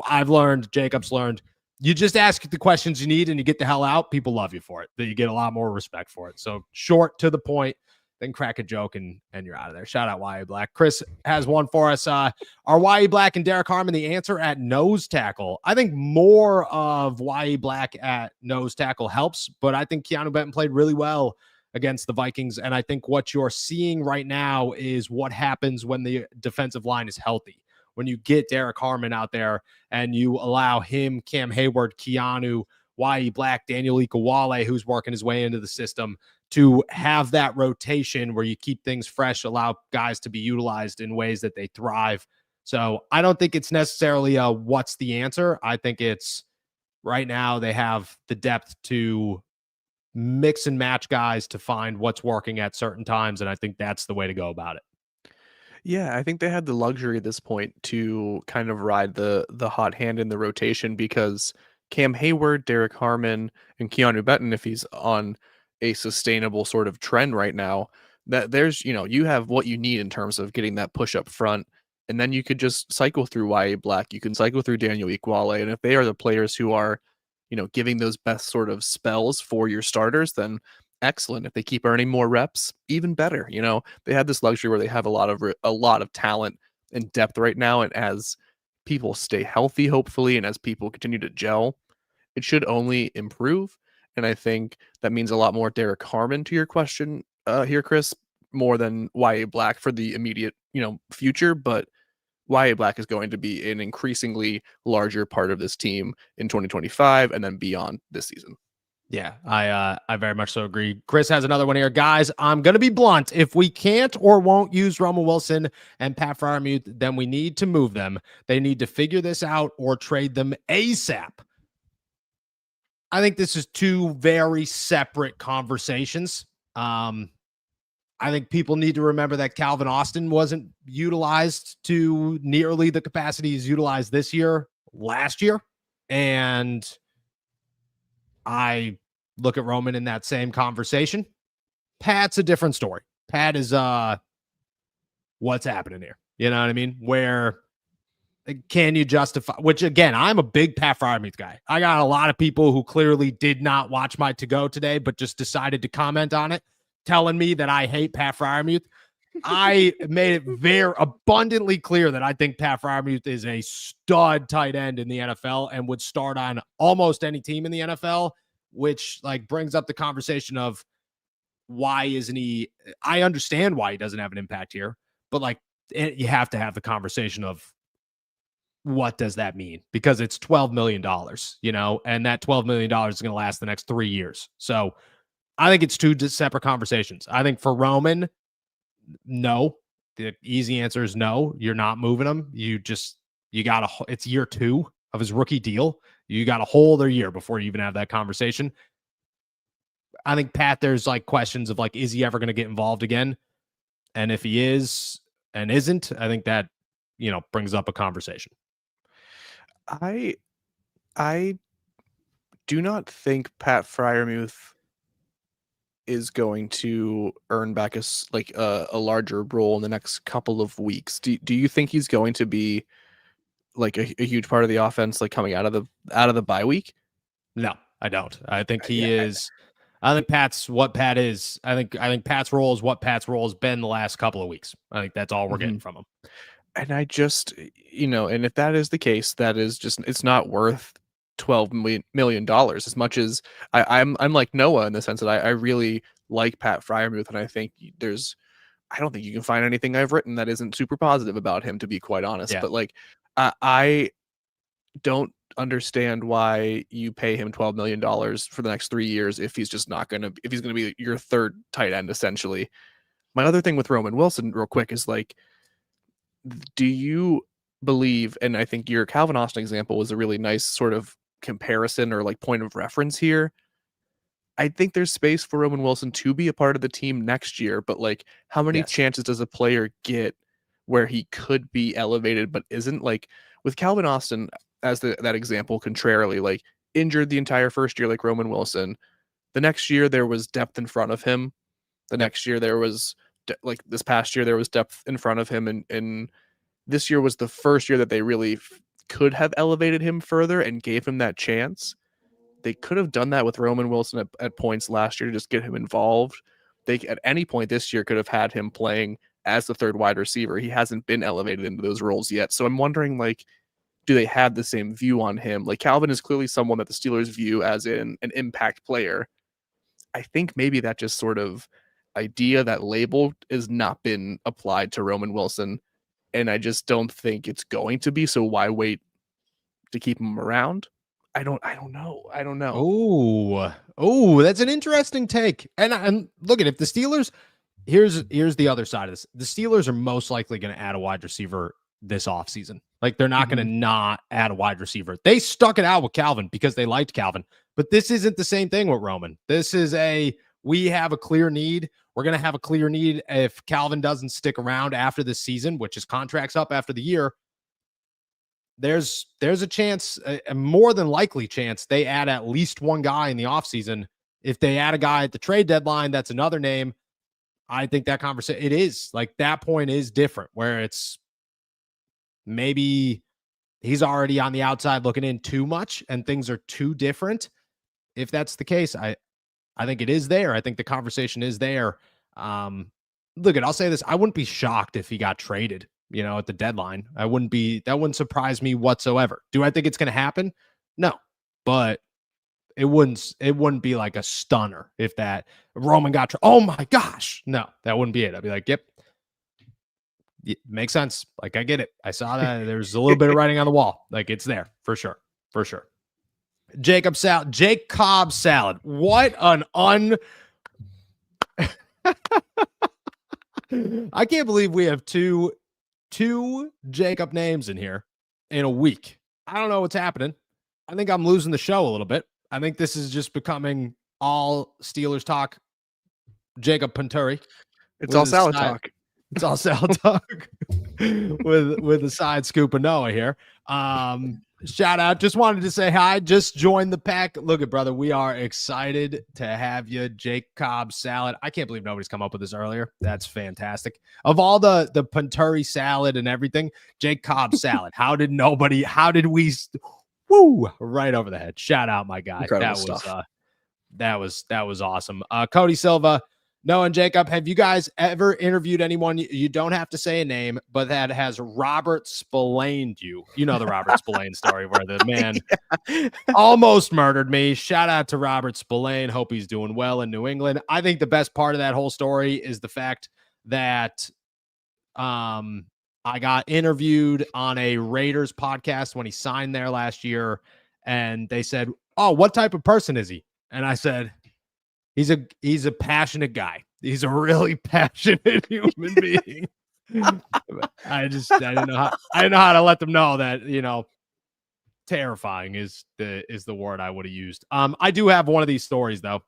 I've learned, Jacob's learned, you just ask the questions you need and you get the hell out. People love you for it. That you get a lot more respect for it. So short, to the point, then crack a joke and you're out of there. Shout out YA Black. Chris has one for us. Are YA Black and Derek Harmon the answer at nose tackle? I think more of YA Black at nose tackle helps, but I think Keanu Benton played really well against the Vikings. And I think what you're seeing right now is what happens when the defensive line is healthy. When you get Derek Harmon out there and you allow him, Cam Hayward, Keanu, YA Black, Daniel Ikuwale, who's working his way into the system, to have that rotation where you keep things fresh, allow guys to be utilized in ways that they thrive. So I don't think it's necessarily what's the answer. I think it's right now they have the depth to mix and match guys to find what's working at certain times. And I think that's the way to go about it. Yeah, I think they had the luxury at this point to kind of ride the hot hand in the rotation, because Cam Hayward, Derek Harmon, and Keanu Benton, if he's on a sustainable sort of trend right now, that there's, you have what you need in terms of getting that push up front. And then you could just cycle through YA Black. You can cycle through Daniel Ikuwale. And if they are the players who are, giving those best sort of spells for your starters, then excellent. If they keep earning more reps, even better. They have this luxury where they have a lot of talent and depth right now. And as people stay healthy, hopefully, and as people continue to gel, it should only improve. And I think that means a lot more Derek Harmon to your question here, Chris, more than YA Black for the immediate, future. But YA Black is going to be an increasingly larger part of this team in 2025 and then beyond this season. Yeah, I very much so agree. Chris has another one here. Guys, I'm going to be blunt. If we can't or won't use Roman Wilson and Pat Freiermuth, then we need to move them. They need to figure this out or trade them ASAP. I think this is two very separate conversations. I think people need to remember that Calvin Austin wasn't utilized to nearly the capacity he's utilized this year, last year. And I look at Roman in that same conversation. Pat's a different story. Pat is what's happening here. You know what I mean? Where can you justify, which again, I'm a big Pat Freiermuth guy. I got a lot of people who clearly did not watch my to-go today, but just decided to comment on it, telling me that I hate Pat Freiermuth. I made it very abundantly clear that I think Pat Freiermuth is a stud tight end in the NFL and would start on almost any team in the NFL, which like brings up the conversation of why isn't he? I understand why he doesn't have an impact here, but like you have to have the conversation of what does that mean? Because it's $12 million, and that $12 million is going to last the next 3 years. So I think it's two separate conversations. I think for Roman, no. The easy answer is no. You're not moving him. You got to, it's year 2 of his rookie deal. You got a whole other year before you even have that conversation. I think Pat, there's like questions of like, is he ever going to get involved again? And if he is and isn't, I think that, brings up a conversation. I do not think Pat Freiermuth is going to earn back a larger role in the next couple of weeks. Do you think he's going to be like a huge part of the offense, like coming out of the bye week? No, I don't. I think he is. I think Pat's what Pat is. I think Pat's role is what Pat's role has been the last couple of weeks. I think that's all we're getting from him. And I just, and if that is the case, that is just, it's not worth $12 million as much as I'm like Noah in the sense that I really like Pat Freiermuth, and I think I don't think you can find anything I've written that isn't super positive about him, to be quite honest. Yeah. But like, I don't understand why you pay him $12 million for the next 3 years if he's just not gonna if he's gonna be your third tight end essentially. My other thing with Roman Wilson, real quick, is like, do you believe, and I think your Calvin Austin example was a really nice sort of comparison or like point of reference here. I think there's space for Roman Wilson to be a part of the team next year, but like, how many chances does a player get where he could be elevated but isn't? Like with Calvin Austin as that example, contrarily, like injured the entire first year like Roman Wilson. The next year there was depth in front of him. The next year there was like this past year there was depth in front of him, and this year was the first year that they really could have elevated him further and gave him that chance. They could have done that with Roman Wilson at points last year to just get him involved. They at any point this year could have had him playing as the third wide receiver. He hasn't been elevated into those roles yet. So I'm wondering, like, do they have the same view on him? Like, Calvin is clearly someone that the Steelers view as an impact player. I think maybe that just sort of idea, that label, has not been applied to Roman Wilson, and I just don't think it's going to be. So why wait to keep him around? I don't know. Oh, that's an interesting take. And look at, if the Steelers, here's the other side of this. The Steelers are most likely going to add a wide receiver this offseason. Like, they're not going to not add a wide receiver. They stuck it out with Calvin because they liked Calvin, but this isn't the same thing with Roman. This is we have a clear need. We're going to have a clear need if Calvin doesn't stick around after this season, which his contract's up after the year. There's a chance, a more than likely chance, they add at least one guy in the offseason. If they add a guy at the trade deadline, that's another name. I think that conversation, it is like, that point is different, where it's maybe he's already on the outside looking in too much and things are too different. If that's the case, I think it is there. I think the conversation is there. Look, I'll say this. I wouldn't be shocked if he got traded, at the deadline. That wouldn't surprise me whatsoever. Do I think it's going to happen? No, but it wouldn't be like a stunner if that Roman got, oh my gosh. No, that wouldn't be it. I'd be like, yep. Makes sense. Like, I get it. I saw that. There's a little bit of writing on the wall. Like, it's there for sure. For sure. Jake Cobb salad. What an I can't believe we have two Jacob names in here in a week. I don't know what's happening. I think I'm losing the show a little bit. I think this is just becoming all Steelers talk. Jacob Panturi. It's all salad talk. It's all salad talk with a side scoop of Noah here. Shout out. Just wanted to say hi. Just joined the pack. Look at, brother. We are excited to have you. Jake Cobb salad. I can't believe nobody's come up with this earlier. That's fantastic. Of all the Panturi salad and everything, Jake Cobb salad. How did we right over the head. Shout out, my guy. Incredible stuff. That was awesome. Cody Silva, No, and Jacob, have you guys ever interviewed anyone? You don't have to say a name, but that has Robert Spillane'd you. You know the Robert Spillane story where the man almost murdered me. Shout out to Robert Spillane. Hope he's doing well in New England. I think the best part of that whole story is the fact that I got interviewed on a Raiders podcast when he signed there last year, and they said, "Oh, what type of person is he?" And I said, He's a passionate guy. He's a really passionate human being. I didn't know how to let them know that, terrifying is the word I would have used. I do have one of these stories though.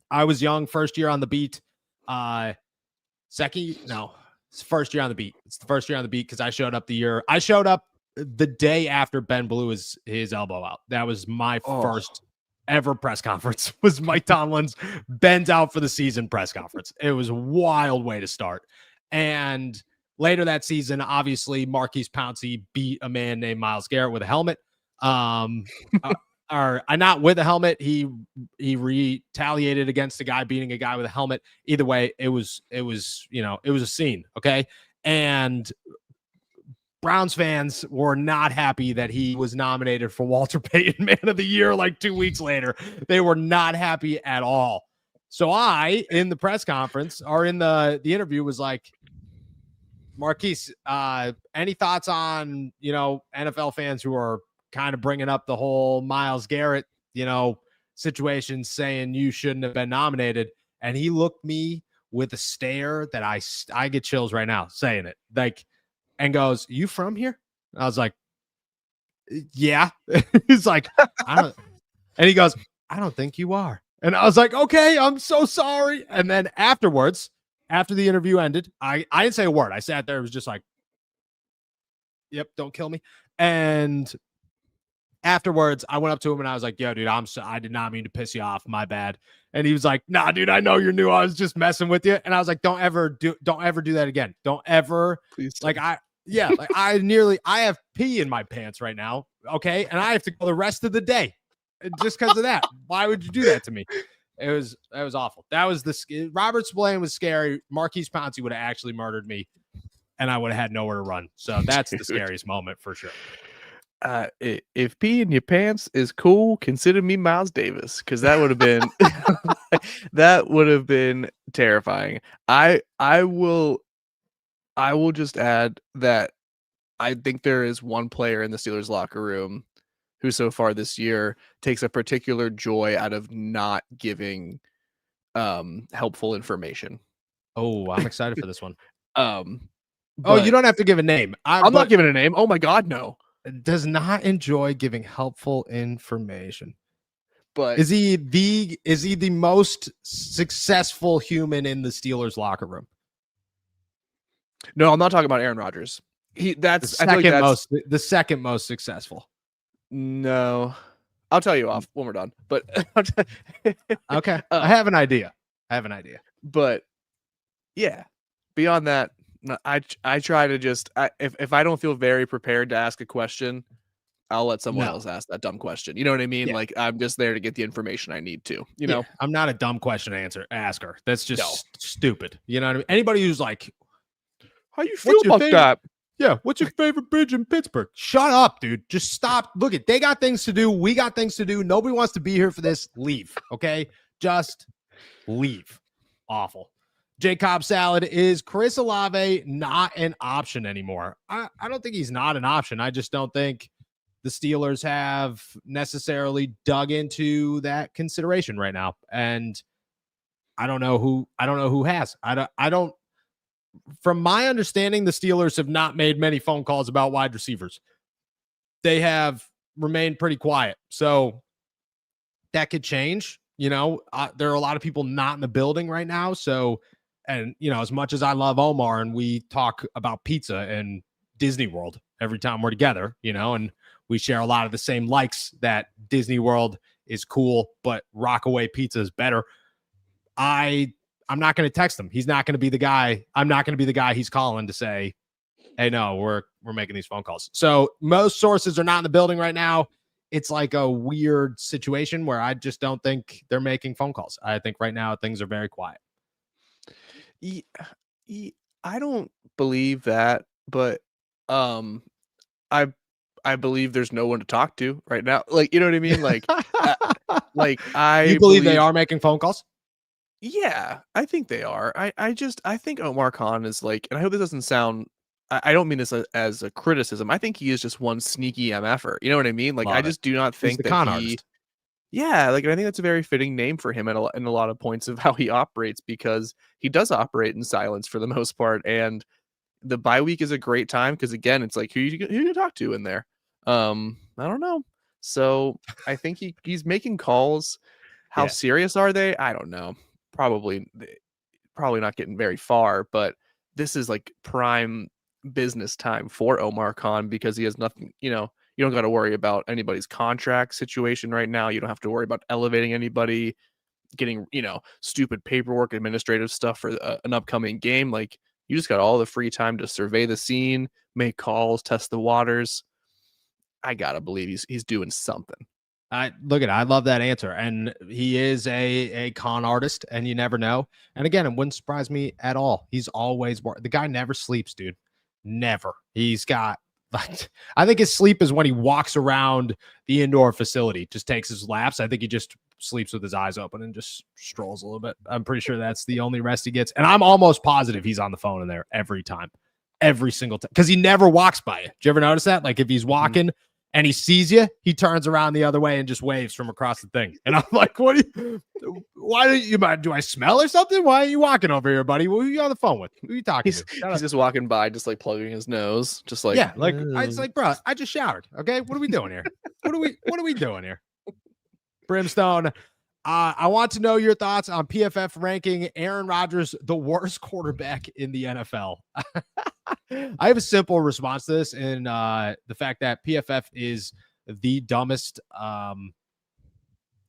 I was young, first year on the beat. It's first year on the beat. It's the first year on the beat because I showed up the day after Ben blew his elbow out. That was my first ever press conference, was Mike Tomlin's Ben's out for the season press conference. It was a wild way to start. And later that season, obviously, Marquise Pouncey beat a man named Myles Garrett with a helmet. Or not with a helmet. He retaliated against a guy beating a guy with a helmet. Either way, it was a scene. Okay. And Browns fans were not happy that he was nominated for Walter Payton Man of the Year like 2 weeks later. They were not happy at all. So I, in the press conference or in the interview, was like, Marquise, any thoughts on, NFL fans who are kind of bringing up the whole Myles Garrett, situation, saying you shouldn't have been nominated? And he looked me with a stare that I get chills right now saying it, like, and goes, "You from here?" I was like, "Yeah." He's like, "I don't," and he goes, "I don't think you are." And I was like, "Okay, I'm so sorry." And then afterwards, after the interview ended, I didn't say a word. I sat there. It was just like, "Yep, don't kill me." And afterwards, I went up to him and I was like, "Yo, dude, I did not mean to piss you off. My bad." And he was like, "Nah, dude, I know you're new. I was just messing with you." And I was like, Don't ever do that again. Don't ever." Please like I have pee in my pants right now. Okay. And I have to go the rest of the day just because of that. Why would you do that to me? That was awful. That was Robert Spillane was scary. Marquise Pouncey would have actually murdered me and I would have had nowhere to run. So that's the scariest moment for sure. If pee in your pants is cool, consider me Miles Davis, because that would have been terrifying. I will just add that I think there is one player in the Steelers locker room who so far this year takes a particular joy out of not giving helpful information. Oh, I'm excited for this one. You don't have to give a name. I'm not giving a name. Oh my God, no. Does not enjoy giving helpful information. But is he the most successful human in the Steelers locker room? No, I'm not talking about Aaron Rodgers. The second most successful. No, I'll tell you off when we're done. But okay, I have an idea. But yeah, beyond that, I try to just if I don't feel very prepared to ask a question, I'll let someone else ask that dumb question. You know what I mean? Yeah. Like, I'm just there to get the information I need to. You know, I'm not a dumb question asker. That's just stupid. You know what I mean? Anybody who's like, "How you feel about that?" Yeah, what's your favorite bridge in Pittsburgh? Shut up, dude. Just stop. Look they got things to do. We got things to do. Nobody wants to be here for this. Leave. Okay? Just leave. Awful. J. Cobb Salad, is Chris Olave not an option anymore? I don't think he's not an option. I just don't think the Steelers have necessarily dug into that consideration right now. And I don't know who has. I don't from my understanding, the Steelers have not made many phone calls about wide receivers. They have remained pretty quiet. So that could change. There are a lot of people not in the building right now. So, and, as much as I love Omar and we talk about pizza and Disney World every time we're together, and we share a lot of the same likes that Disney World is cool, but Rockaway Pizza is better. I'm not going to text him. He's not going to be the guy. I'm not going to be the guy he's calling to say, "Hey, no, we're making these phone calls." So most sources are not in the building right now. It's like a weird situation where I just don't think they're making phone calls. I think right now things are very quiet. Ye ye I don't believe that, but, um, I I believe there's no one to talk to right now. Like, you know what I mean? Uh, You I believe they believe. are making phone calls? Yeah, I think they are. I think Omar Khan is like, and I hope this doesn't sound. I don't mean this as a criticism. I think he is just one sneaky MFer. You know what I mean? Like, I Love it. just do not He's think the that con he. artist. Yeah, like I think that's a very fitting name for him in a lot of points of how he operates because he does operate in silence for the most part, and the bye week is a great time because again, it's like who you talk to in there. I don't know. So I think he's making calls. How Yeah. serious are they? I don't know. Probably probably not getting very far, but this is like prime business time for Omar Khan because he has nothing, you don't got to worry about anybody's contract situation right now. You don't have to worry about elevating anybody, getting, stupid paperwork, administrative stuff for an upcoming game. Like you just got all the free time to survey the scene, make calls, test the waters. I got to believe he's doing something. I love that answer. And he is a con artist, and you never know. And again, it wouldn't surprise me at all. He's always the guy never sleeps, dude. Never. He's got like I think his sleep is when he walks around the indoor facility, just takes his laps. I think he just sleeps with his eyes open and just strolls a little bit. I'm pretty sure that's the only rest he gets. And I'm almost positive he's on the phone in there every time. Every single time. Because he never walks by you. Did you ever notice that? Like if he's Mhm. walking and he sees you, he turns around the other way and just waves from across the thing. And I'm like, what do you, why do you mind? Do I smell or something? Why are you walking over here, buddy? Who are you on the phone with? Who are you talking He's to? Shut he's up. just walking by, just like plugging his nose, just like. Yeah, like it's like, bro, I just showered. Okay. What are we doing here? What are we doing here? Brimstone. I want to know your thoughts on PFF ranking Aaron Rodgers the worst quarterback in the NFL. I have a simple response to this, in the fact that PFF is the dumbest,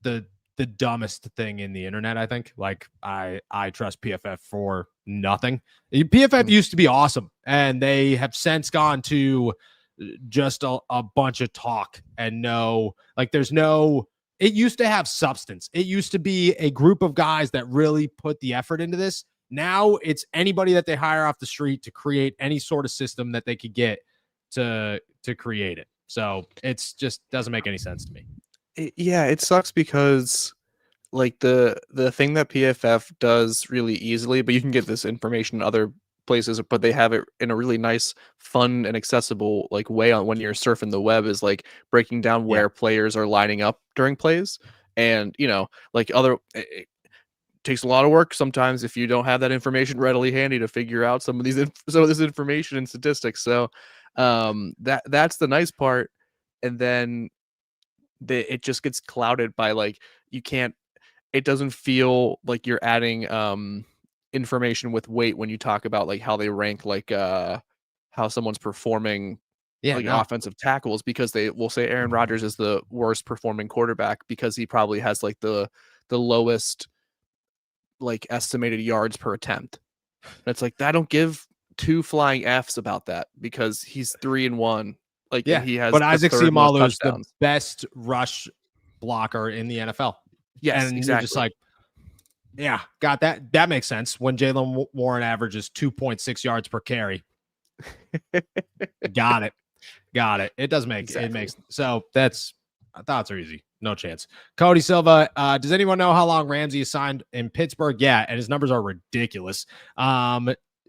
the the dumbest thing in the internet. I think. Like I trust PFF for nothing. PFF Mhm. used to be awesome, and they have since gone to just a bunch of talk and no, like there's no. It used to have substance. It used to be a group of guys that really put the effort into this. Now it's anybody that they hire off the street to create any sort of system that they could get to create it. So it's just doesn't make any sense to me. Yeah, it sucks because like the thing that PFF does really easily, but you can get this information in other places, but they have it in a really nice, fun, and accessible like way on when you're surfing the web is like breaking down Yeah. where players are lining up during plays. And like it takes a lot of work sometimes if you don't have that information readily handy to figure out some of this information and statistics. So that's the nice part. And then it just gets clouded by like you can't it doesn't feel like you're adding information with weight when you talk about like how they rank like how someone's performing Yeah, like no. offensive tackles because they will say Aaron Rodgers is the worst performing quarterback because he probably has like the lowest like estimated yards per attempt. And it's like I don't give two flying Fs about that because he's 3-1 like and Yeah, he has but the Isaac third most Seumalo is the touchdowns. best rush blocker in the NFL. Yes, And you're just exactly. like, yeah, got that. That makes sense. When Jalen Warren averages 2.6 yards per carry. Got it. Got it. It does make it Exactly. makes so that's thoughts are easy. No chance. Cody Silva, does anyone know how long Ramsey is signed in Pittsburgh? Yeah, and his numbers are ridiculous.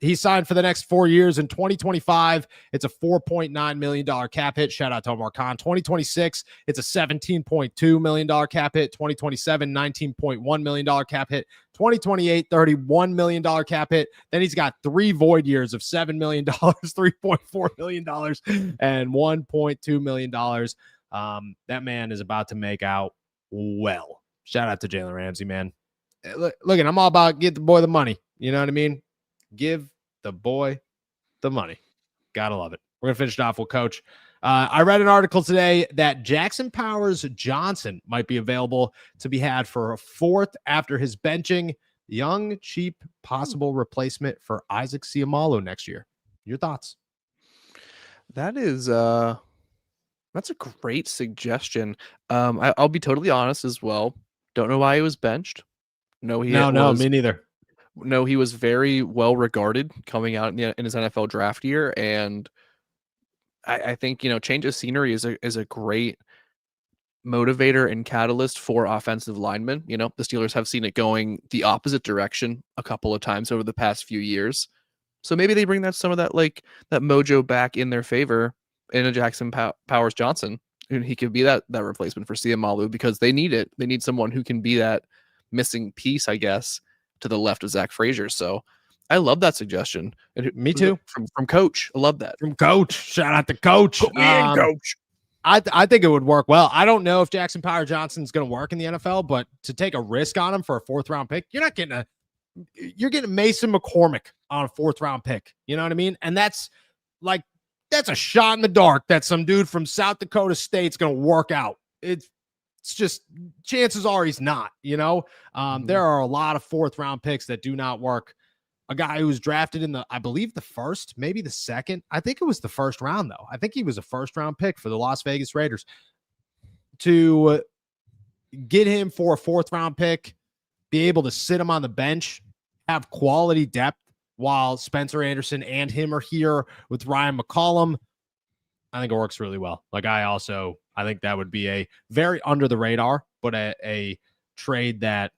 He signed for the next 4 years. In 2025, it's a $4.9 million cap hit. Shout out to Omar Khan. 2026, it's a $17.2 million cap hit. 2027, $19.1 million cap hit. 2028, $31 million cap hit. Then he's got 3 void years of $7 million, $3.4 million, and $1.2 million. That man is about to make out well. Shout out to Jalen Ramsey, man. Look, I'm all about get the boy the money. You know what I mean? Give the boy the money. Gotta love it. We're gonna finish it off with Coach. I read an article today that Jackson Powers Johnson might be available to be had for a fourth after his benching. Young, cheap, possible replacement for Isaac Seumalo next year. Your thoughts? That is that's a great suggestion. I'll be totally honest as well. Don't know why he was benched. No, he No, was me neither. No, he was very well regarded coming out in his NFL draft year, and I think change of scenery is a great motivator and catalyst for offensive linemen. The Steelers have seen it going the opposite direction a couple of times over the past few years. So maybe they bring some of that that mojo back in their favor in a Jackson Powers Johnson, and he could be that replacement for Siamalu because they need it. They need someone who can be that missing piece, I guess, to the left of Zach Frazier. So I love that suggestion. And Me too. From Coach. I love that. From Coach. Shout out to Coach. Put me in, Coach. I think it would work well. I don't know if Jackson Powers Johnson's going to work in the NFL, but to take a risk on him for a 4th round pick, you're getting Mason McCormick on a 4th round pick. You know what I mean? And that's a shot in the dark that some dude from South Dakota State's going to work out. It's just chances are he's not, There are a lot of 4th round picks that do not work. A guy who was drafted in I believe the 1st, maybe the 2nd. I think it was the 1st round, though. I think he was a 1st round pick for the Las Vegas Raiders. To get him for a 4th round pick, be able to sit him on the bench, have quality depth while Spencer Anderson and him are here with Ryan McCollum, I think it works really well. I think that would be a very under the radar, but a trade that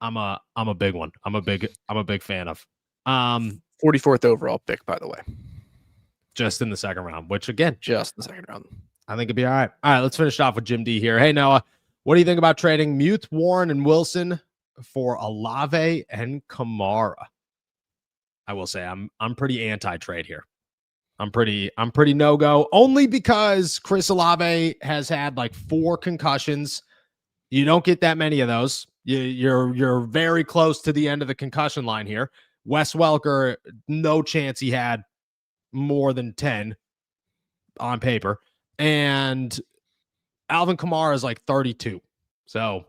I'm a big one. I'm a big fan of. 44th overall pick, by the way. Just in the 2nd round, which again, just in the 2nd round. I think it'd be all right. All right, let's finish off with Jim D here. Hey, Noah, what do you think about trading Muth, Warren, and Wilson for Olave and Kamara? I will say I'm pretty anti-trade here. I'm pretty no-go, only because Chris Olave has had 4 concussions. You don't get that many of those. You're very close to the end of the concussion line here. Wes Welker, no chance he had more than 10 on paper. And Alvin Kamara is 32. So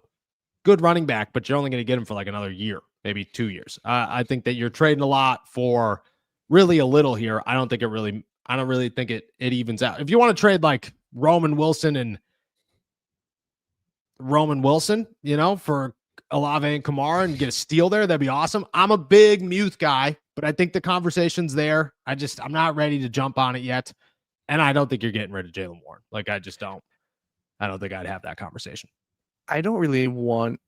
good running back, but you're only going to get him for another year, maybe 2 years. I think that you're trading a lot for really a little here. I don't really think it evens out. If you want to trade Roman Wilson, for Olave and Kamara and get a steal there, that'd be awesome. I'm a big Muth guy, but I think the conversation's there. I'm not ready to jump on it yet. And I don't think you're getting rid of Jaylen Warren. I just don't. I don't think I'd have that conversation. I don't really want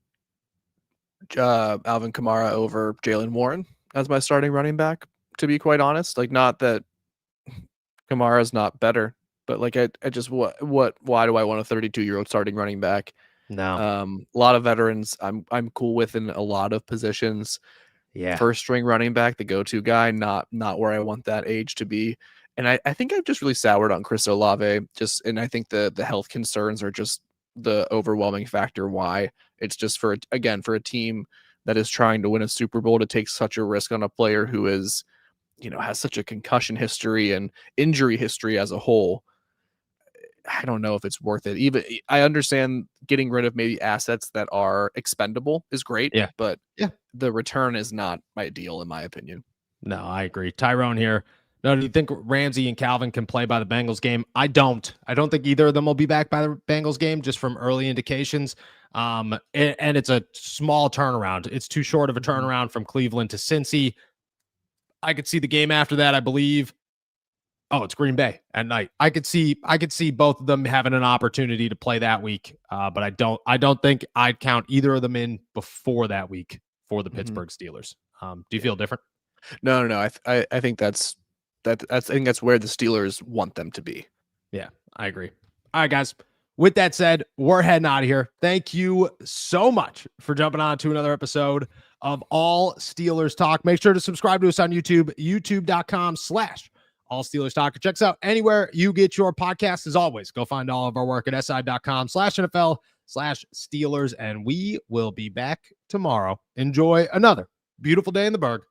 Alvin Kamara over Jaylen Warren as my starting running back, to be quite honest. Not that Kamara's not better, but I just why do I want a 32-year-old starting running back? No. A lot of veterans I'm cool with in a lot of positions. Yeah. 1st string running back, the go-to guy, not where I want that age to be. And I think I've just really soured on Chris Olave. And I think the health concerns are just the overwhelming factor why. It's just for a team that is trying to win a Super Bowl to take such a risk on a player who is, has such a concussion history and injury history as a whole. I don't know if it's worth it. Even I understand getting rid of maybe assets that are expendable is great, but the return is not ideal in my opinion. No, I agree. Tyrone here. No, do you think Ramsey and Calvin can play by the Bengals game? I don't think either of them will be back by the Bengals game, just from early indications. And it's a small turnaround. It's too short of a turnaround from Cleveland to Cincy. I could see the game after that, I believe. Oh, it's Green Bay at night. I could see both of them having an opportunity to play that week. But I don't think I'd count either of them in before that week for the Pittsburgh Steelers. Do you feel different? No. I think that's where the Steelers want them to be. Yeah, I agree. All right, guys. With that said, we're heading out of here. Thank you so much for jumping on to another episode of All Steelers Talk. Make sure to subscribe to us on YouTube, youtube.com/All Steelers Talk. Check us out anywhere you get your podcast. As always, go find all of our work at si.com/NFL/Steelers, and we will be back tomorrow. Enjoy another beautiful day in the Berg.